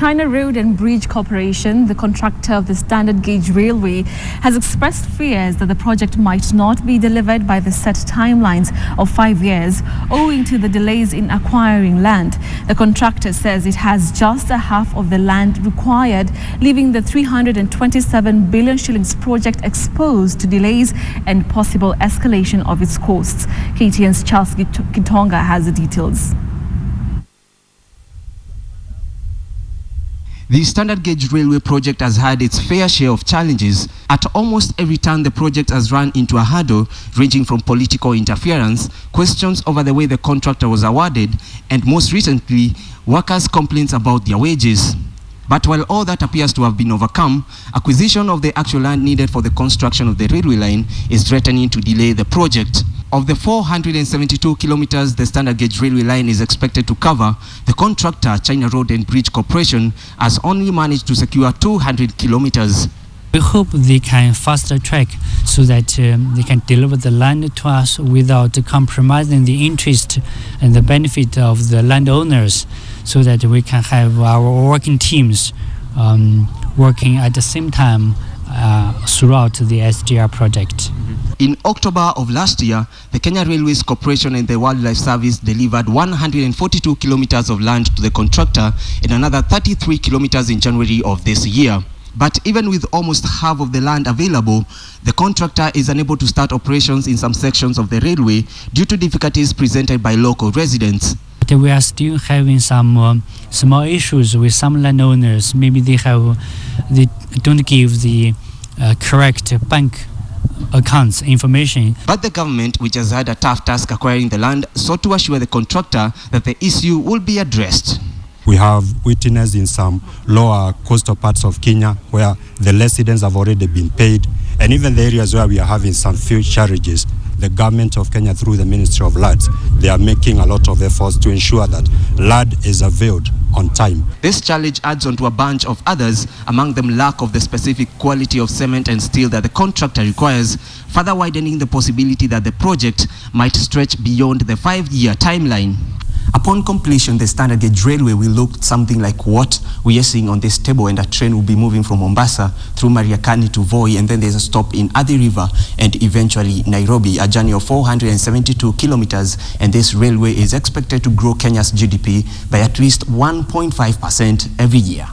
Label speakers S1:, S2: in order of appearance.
S1: China Road and Bridge Corporation, the contractor of the standard gauge railway, has expressed fears that the project might not be delivered by the set timelines of 5 years, owing to the delays in acquiring land. The contractor says it has just a half of the land required, leaving the 327 billion shillings project exposed to delays and possible escalation of its costs. KTN's Charles Gitonga has the details.
S2: The standard gauge railway project has had its fair share of challenges. At almost every turn, the project has run into a hurdle ranging from political interference, questions over the way the contractor was awarded, and most recently, workers' complaints about their wages. But while all that appears to have been overcome, acquisition of the actual land needed for the construction of the railway line is threatening to delay the project. Of the 472 kilometers the standard gauge railway line is expected to cover, the contractor, China Road and Bridge Corporation, has only managed to secure 200 kilometers.
S3: We hope they can faster track so that they can deliver the land to us without compromising the interest and the benefit of the landowners, so that we can have our working teams working at the same time throughout the SGR project.
S2: In October of last year, the Kenya Railways Corporation and the Wildlife Service delivered 142 kilometers of land to the contractor and another 33 kilometers in January of this year. But even with almost half of the land available, the contractor is unable to start operations in some sections of the railway due to difficulties presented by local residents.
S3: We are still having some small issues with some landowners. Maybe they don't give the correct bank accounts information.
S2: But the government, which has had a tough task acquiring the land, sought to assure the contractor that the issue will be addressed.
S4: We have witnessed in some lower coastal parts of Kenya where the residents have already been paid, and even the areas where we are having some few charges. The government of Kenya, through the Ministry of Lands, they are making a lot of efforts to ensure that land is availed on time.
S2: This challenge adds on to a bunch of others, among them lack of the specific quality of cement and steel that the contractor requires, further widening the possibility that the project might stretch beyond the 5-year timeline. Upon completion, the standard gauge railway will look something like what we are seeing on this table, and a train will be moving from Mombasa through Mariakani to Voi, and then there's a stop in Athi River and eventually Nairobi, a journey of 472 kilometers, and this railway is expected to grow Kenya's GDP by at least 1.5% every year.